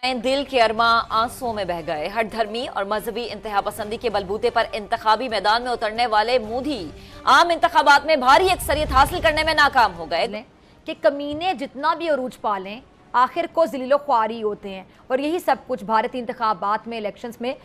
दिल के अरमा आंसुओं में बह गए। हर धर्मी और मजहबी इंतहा पसंदी के बलबूते पर इंतखाबी मैदान में उतरने वाले मोदी आम इंतखाबात में भारी अक्सरियत हासिल करने में नाकाम हो गए कि कमीने जितना भी अरूज पालें आखिर को ज़लीलो ख्वारी होते हैं। और यही सब कुछ भारतीय इंतखाबात में इलेक्शंस में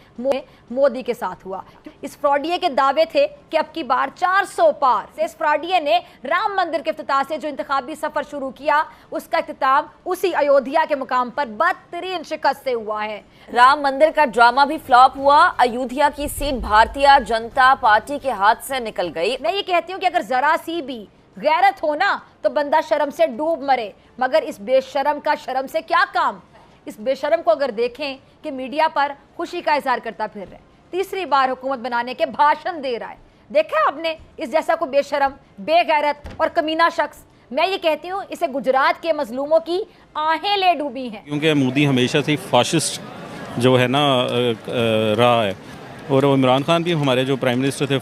मोदी के साथ हुआ। इस फ्रॉडिये के दावे थे कि अब की बार 400 पार से इस फ्रॉडिये ने राम मंदिर के इफ्तिताह से जो इंतखाबी सफर शुरू किया उसका इख्तिताम उसी अयोध्या के मुकाम पर बदतरीन शिकस्त से हुआ है। राम मंदिर का ड्रामा भी फ्लॉप हुआ। अयोध्या की सीट भारतीय जनता पार्टी के हाथ से निकल गई। मैं ये कहती हूँ कि अगर जरा सी भी गैरत हो ना तो बंदा शर्म से डूब मरे, मगर इस बेशरम का शर्म से क्या काम। इस बेशरम को अगर देखें कि मीडिया पर खुशी का इजहार करता फिर रहा है, तीसरी बार हुकूमत बनाने के भाषण दे रहा है। देखा आपने इस जैसा को बेशरम, बेगैरत और कमीना शख्स। मैं ये कहती हूँ इसे गुजरात के मजलूमों की आहें ले डूबी हैं, क्योंकि मोदी हमेशा से फाशिस्ट जो है ना रहा है। और इमरान खान भी हमारे जो प्राइम मिनिस्टर थे,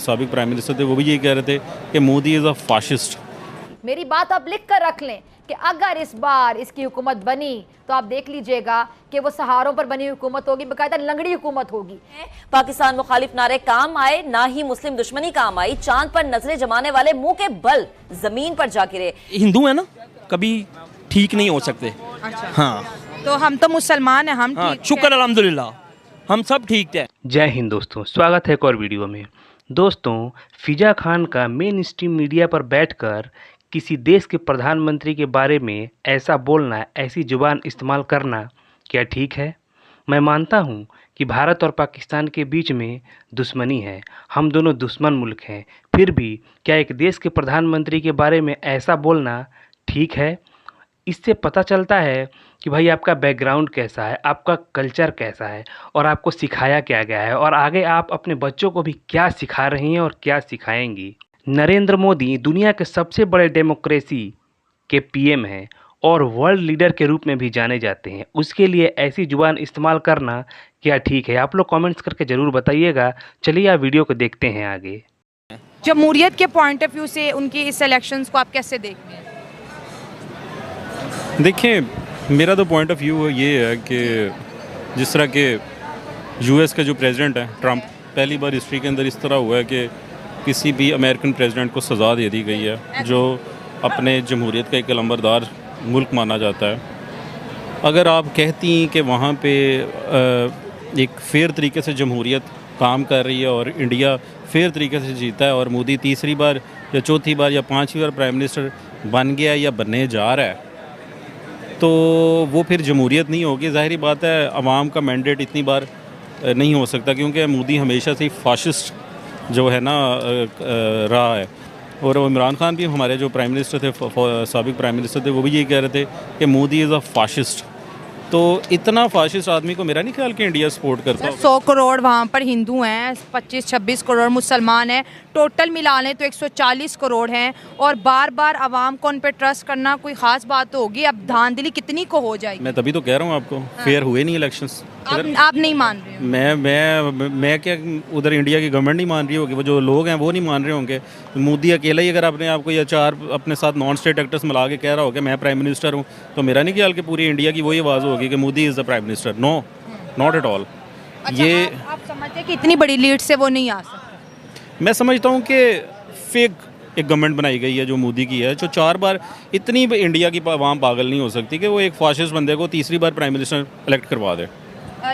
साबिक प्राइम मिनिस्टर थे, वो भी यही कह रहे थे कि मोदी इज़ अ फाशिस्ट। मेरी बात आप लिख कर रख लें कि अगर इस बार इसकी हुकूमत बनी तो आप देख लीजिएगा कि वो सहारों पर बनी हुकूमत होगी, बाकायदा लंगड़ी हुकूमत होगी। पाकिस्तान मुखालिफ नारे काम आए, ना ही मुस्लिम दुश्मनी काम आई। चांद पर नजरें जमाने वाले मुंह के बल जमीन पर जा गिरे। हिंदू है ना, कभी ठीक नहीं हो सकते। अच्छा। हाँ, तो हम तो मुसलमान हैं, हम हाँ, ठीक शुक्र अल्हम्दुलिल्लाह, हम सब ठीक है। जय हिंद दोस्तों, स्वागत है एक और वीडियो में। दोस्तों, फिजा खान का मेन स्ट्रीम मीडिया पर बैठकर किसी देश के प्रधानमंत्री के बारे में ऐसा बोलना, ऐसी जुबान इस्तेमाल करना क्या ठीक है? मैं मानता हूँ कि भारत और पाकिस्तान के बीच में दुश्मनी है, हम दोनों दुश्मन मुल्क हैं। फिर भी क्या एक देश के प्रधानमंत्री के बारे में ऐसा बोलना ठीक है? इससे पता चलता है कि भाई आपका बैकग्राउंड कैसा है, आपका कल्चर कैसा है और आपको सिखाया क्या गया है, और आगे आप अपने बच्चों को भी क्या सिखा रही हैं और क्या सिखाएंगी। नरेंद्र मोदी दुनिया के सबसे बड़े डेमोक्रेसी के पीएम हैं और वर्ल्ड लीडर के रूप में भी जाने जाते हैं। उसके लिए ऐसी जुबान इस्तेमाल करना क्या ठीक है? आप लोग कमेंट्स करके ज़रूर बताइएगा। चलिए आप वीडियो को देखते हैं आगे। जमहूरियत के पॉइंट ऑफ व्यू से उनकी इस इलेक्शंस को आप कैसे देखते हैं? देखिए, मेरा तो पॉइंट ऑफ व्यू ये है कि जिस तरह के यूएस का जो प्रेसिडेंट है ट्रंप, पहली बार हिस्ट्री के अंदर इस तरह हुआ है कि किसी भी अमेरिकन प्रेसिडेंट को सज़ा दे दी गई है जो अपने जमहूरियत का एक लंबरदार मुल्क माना जाता है। अगर आप कहती कि वहाँ पे एक फ़ेयर तरीके से जमहूरियत काम कर रही है और इंडिया फ़ेयर तरीके से जीता है और मोदी तीसरी बार या चौथी बार या पाँचवीं बार प्राइम मिनिस्टर बन गया या बनने जा रहा है, तो वो फिर जमहूरियत नहीं होगी। ज़ाहिरी बात है, अवाम का मैंडेट इतनी बार नहीं हो सकता, क्योंकि मोदी हमेशा से फाशिस्ट जो है ना रहा है। और इमरान खान भी हमारे जो प्राइम मिनिस्टर थे, साबिक प्राइम मिनिस्टर थे, वो भी यही कह रहे थे कि मोदी इज़ अ फाशिस्ट। तो इतना फाशिस्ट आदमी को मेरा नहीं ख्याल कि इंडिया सपोर्ट करता। 100 करोड़ वहाँ पर हिंदू हैं, 25-26 करोड़ मुसलमान हैं, टोटल मिला लें तो 140 करोड़ हैं। और बार बार आवाम को उन पर ट्रस्ट करना कोई ख़ास बात तो होगी। अब धांधली कितनी को हो जाएगी। मैं तभी तो कह रहा हूँ आपको, फेयर हुए नहीं इलेक्शंस। आप नहीं मान रहे हो? मैं क्या, उधर इंडिया की गवर्नमेंट नहीं मान रही होगी, वो जो लोग हैं वो नहीं मान रहे होंगे। मोदी अकेला ही अगर अपने आप को या चार अपने साथ नॉन स्टेट एक्टर्स मिला के कह रहा होगा मैं प्राइम मिनिस्टर हूँ, तो मेरा नहीं ख्याल कि पूरी इंडिया की वही आवाज़ होगी कि Modi is the prime minister. No, not at all. ये आप समझते हैं कि इतनी बड़ी लीड से वो नहीं आ सकते? मैं समझता हूँ कि फेक एक गवर्नमेंट बनाई गई है जो मोदी की है, जो 4 बार इतनी इंडिया की आवाम पागल नहीं हो सकती कि वो एक फाशिस्ट बंदे को तीसरी बार प्राइम मिनिस्टर इलेक्ट करवा दे।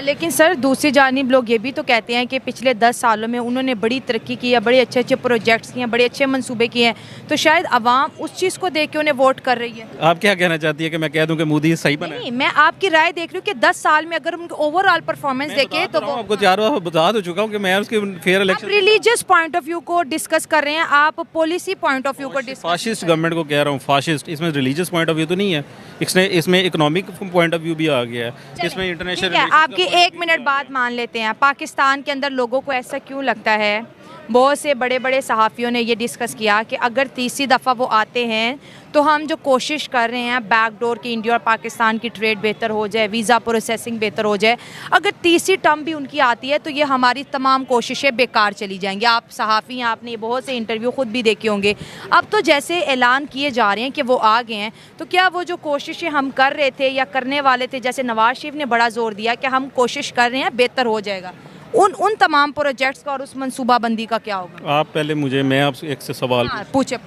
लेकिन सर, दूसरी जानिब लोग ये भी तो कहते हैं कि पिछले 10 सालों में उन्होंने बड़ी तरक्की की है, बड़े अच्छे अच्छे प्रोजेक्ट्स किए हैं, बड़े अच्छे मंसूबे किए हैं, तो शायद आवाम उस चीज़ को देख के उन्हें वोट कर रही है। आप क्या कहना चाहती है कि मैं कह दूं कि मोदी सही बना है? नहीं, मैं आपकी राय देख रही हूँ कि 10 साल में अगर उनकी ओवरऑल परफॉर्मेंस देखें तो वो आपको 4 बार बता तो चुका हूँ कि मैं उसके fair election. Religious point of view को डिस्कस कर रहे हैं, आप पॉलिसी पॉइंट ऑफ व्यू को डिस्कस। फाशिस्ट गवर्नमेंट को कह रहा हूँ, फाशिस्ट। इसमें रिलीजियस पॉइंट ऑफ व्यू तो नहीं है, इसमें इकोनॉमिक पॉइंट ऑफ व्यू भी आ गया है, इसमें इंटरनेशनल। आपकी 1 मिनट बात मान लेते हैं। पाकिस्तान के अंदर लोगों को ऐसा क्यों लगता है बहुत से बड़े बड़े सहाफ़ियों ने ये डिस्कस किया कि अगर तीसरी दफ़ा वो आते हैं तो हम जो कोशिश कर रहे हैं बैकडोर की इंडिया और पाकिस्तान की ट्रेड बेहतर हो जाए, वीज़ा प्रोसेसिंग बेहतर हो जाए, अगर तीसरी टर्म भी उनकी आती है तो ये हमारी तमाम कोशिशें बेकार चली जाएंगी। आप सहाफ़ी हैं, आपने बहुत से इंटरव्यू ख़ुद भी देखे होंगे। अब तो जैसे ऐलान किए जा रहे हैं कि वो आ गए हैं, तो क्या वो जो कोशिशें हम कर रहे थे या करने वाले थे, जैसे नवाज शरीफ ने बड़ा ज़ोर दिया कि हम कोशिश कर रहे हैं बेहतर हो जाएगा, उन तमाम प्रोजेक्ट्स का और उस मनसूबाबंदी का क्या होगा? आप पहले मैं आपसे एक से सवाल हाँ, पूछे।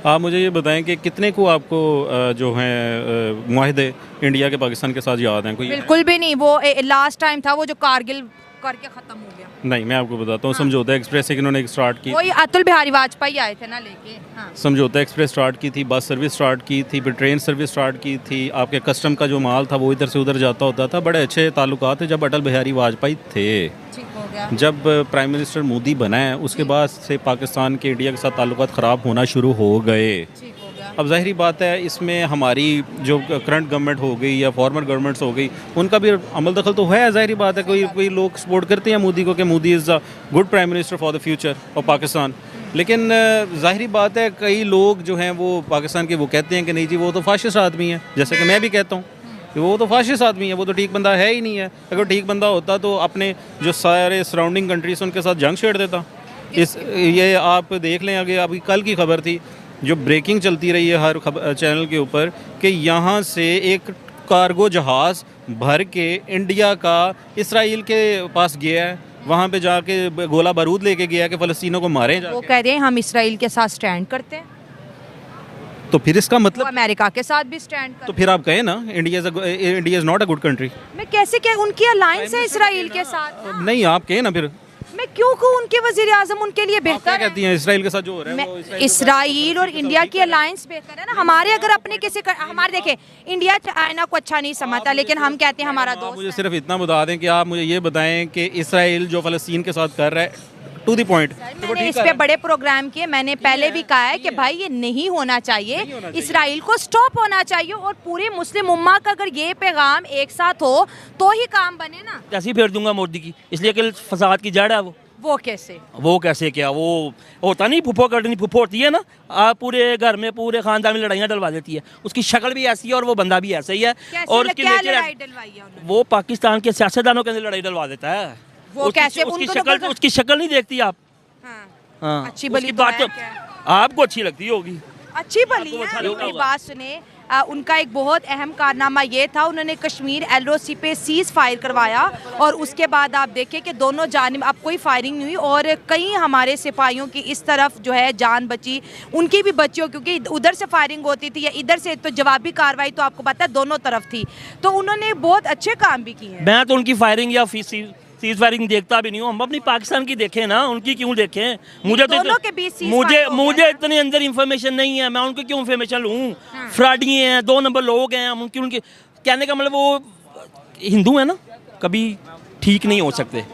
आप मुझे ये बताएं कि कितने को आपको जो हैं मुआहदे इंडिया के पाकिस्तान के साथ याद हैं? कोई बिल्कुल भी नहीं। वो लास्ट टाइम था वो जो कारगिल करके ख़त्म हो गया। नहीं, मैं आपको बताता हूँ। समझौता एक्सप्रेस एक इन्होंने स्टार्ट की, वही अटल बिहारी वाजपेयी आए थे ना लेके। हाँ। समझौता एक्सप्रेस स्टार्ट की थी, बस सर्विस स्टार्ट की थी, फिर ट्रेन सर्विस स्टार्ट की थी, आपके कस्टम का जो माल था वो इधर से उधर जाता होता था। बड़े अच्छे ताल्लुकात थे जब अटल बिहारी वाजपेयी थे। ठीक हो गया। जब प्राइम मिनिस्टर मोदी बना है उसके बाद से पाकिस्तान के इंडिया के साथ ताल्लुकात ख़राब होना शुरू हो गए। ठीक हो गया। अब ज़ाहिरी बात है इसमें हमारी जो करंट गवर्नमेंट हो गई या फॉर्मर गवर्नमेंट्स हो गई उनका भी अमल दखल तो है। ज़ाहिरी बात है कोई लोग सपोर्ट करते हैं मोदी को कि Modi is a good prime minister for the future of Pakistan, लेकिन ज़ाहिरी बात है कई लोग जो हैं वो पाकिस्तान के वो कहते हैं कि नहीं जी वो तो फाशिस्ट आदमी है, जैसे कि मैं भी कहता हूँ कि वो तो फाशिस्ट आदमी है, वो तो ठीक बंदा है ही नहीं है। अगर ठीक बंदा होता तो अपने जो सारे सराउंडिंग कंट्रीज उनके साथ जंग छेड़ देता। ये आप देख लें, अगर अभी कल की खबर थी जो ब्रेकिंग चलती रही है हर चैनल के ऊपर कि यहाँ से एक कार्गो जहाज़ भर के इंडिया का इसराइल के पास गया है, वहाँ पे जाके गोला बारूद लेके गया कि फ़लस्तीनों को मारें जाके। वो कह रहे हैं हम इसराइल के साथ स्टैंड करते हैं, तो फिर इसका वो मतलब अमेरिका के साथ भी स्टैंड करते तो फिर आप कहें ना India is not a good country. हैं। मैं कैसे क्या उनकी अलायंस है इसराइल के साथ? नहीं, आप कहें ना फिर मैं क्यों कहूँ उनके वज़ीर आज़म उनके लिए आप क्या बेहतर है? कहती हैं इसराइल के साथ जो हो रहा है वो इसराइल और इंडिया की अलायंस बेहतर है ना। हमारे अगर अपने हमारे देखें इंडिया चाइना को अच्छा नहीं समझता, लेकिन हम कहते हैं हमारा आप दोस्त मुझे है। सिर्फ इतना बता दें कि आप मुझे ये बताएं कि इसराइल जो फ़लस्तीन के साथ कर रहा है टू द पॉइंट, मैंने इस पे बड़े प्रोग्राम किए। मैंने पहले भी कहा है कि भाई ये नहीं होना चाहिए, इसराइल को स्टॉप होना चाहिए और पूरे मुस्लिम उम्मा का अगर ये पैगाम एक साथ हो तो ही काम बने ना। कैसे फेर दूंगा मोदी की, इसलिए कि फसाद की जड़ है वो कैसे? वो कैसे क्या, वो होता नहीं फुफो कटनी फुफो होती है ना, आप पूरे घर में पूरे खानदान में लड़ाइयाँ डलवा देती है। उसकी शक्ल भी ऐसी है और वो बंदा भी ऐसा ही है। और उसकी क्या नेचर लड़ाई डलवाई है उन्होंने? वो पाकिस्तान के सियासतदानों के अंदर लड़ाई डलवा देता है। वो कैसे? उसकी शक्ल नहीं देखती आप? हाँ। हाँ, अच्छी भली उसकी तो बात है तो क्या? आपको अच्छी लगती होगी। अच्छी भली आपको अच्छा है। लगता मेरी होगा। बात सुने, उनका एक बहुत अहम कारनामा ये था, उन्होंने कश्मीर LOC पे सीज फायर करवाया और उसके बाद आप देखें कि दोनों जानिब अब कोई फायरिंग नहीं हुई और कई हमारे सिपाहियों की इस तरफ जो है जान बची, उनकी भी बची हो, क्योंकि उधर से फायरिंग होती थी या इधर से, तो जवाबी कार्रवाई तो आपको पता है दोनों तरफ थी। तो उन्होंने बहुत अच्छे काम भी किए हैं। मैं तो उनकी फायरिंग या सीज फायरिंग देखता भी नहीं हूँ। हम अपनी पाकिस्तान की देखें ना, उनकी क्यों देखें? मुझे तो दोनों के बीच cease fire हो मुझे गया। इतने अंदर इंफॉर्मेशन नहीं है, मैं उनकी क्यों इंफॉर्मेशन लूँ? फ्रॉडी हैं, 2 नंबर लोग हैं, हम उनके कहने का मतलब वो हिंदू है ना, कभी ठीक नहीं हो सकते।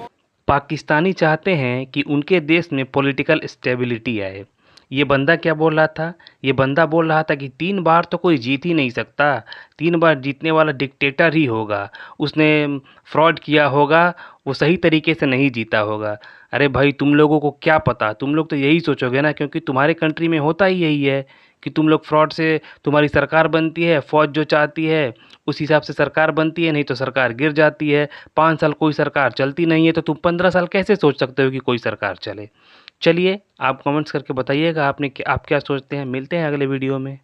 पाकिस्तानी चाहते हैं कि उनके देश में पॉलिटिकल स्टेबिलिटी आए। ये बंदा क्या बोल रहा था? ये बंदा बोल रहा था कि 3 बार तो कोई जीत ही नहीं सकता, 3 बार जीतने वाला डिक्टेटर ही होगा, उसने फ्रॉड किया होगा, वो सही तरीके से नहीं जीता होगा। अरे भाई, तुम लोगों को क्या पता? तुम लोग तो यही सोचोगे ना, क्योंकि तुम्हारे कंट्री में होता ही यही है कि तुम लोग फ्रॉड से तुम्हारी सरकार बनती है, फ़ौज जो चाहती है उस हिसाब से सरकार बनती है, नहीं तो सरकार गिर जाती है। 5 साल कोई सरकार चलती नहीं है तो तुम 15 साल कैसे सोच सकते हो कि कोई सरकार चले? चलिए, आप कमेंट्स करके बताइएगा आप क्या सोचते हैं। मिलते हैं अगले वीडियो में।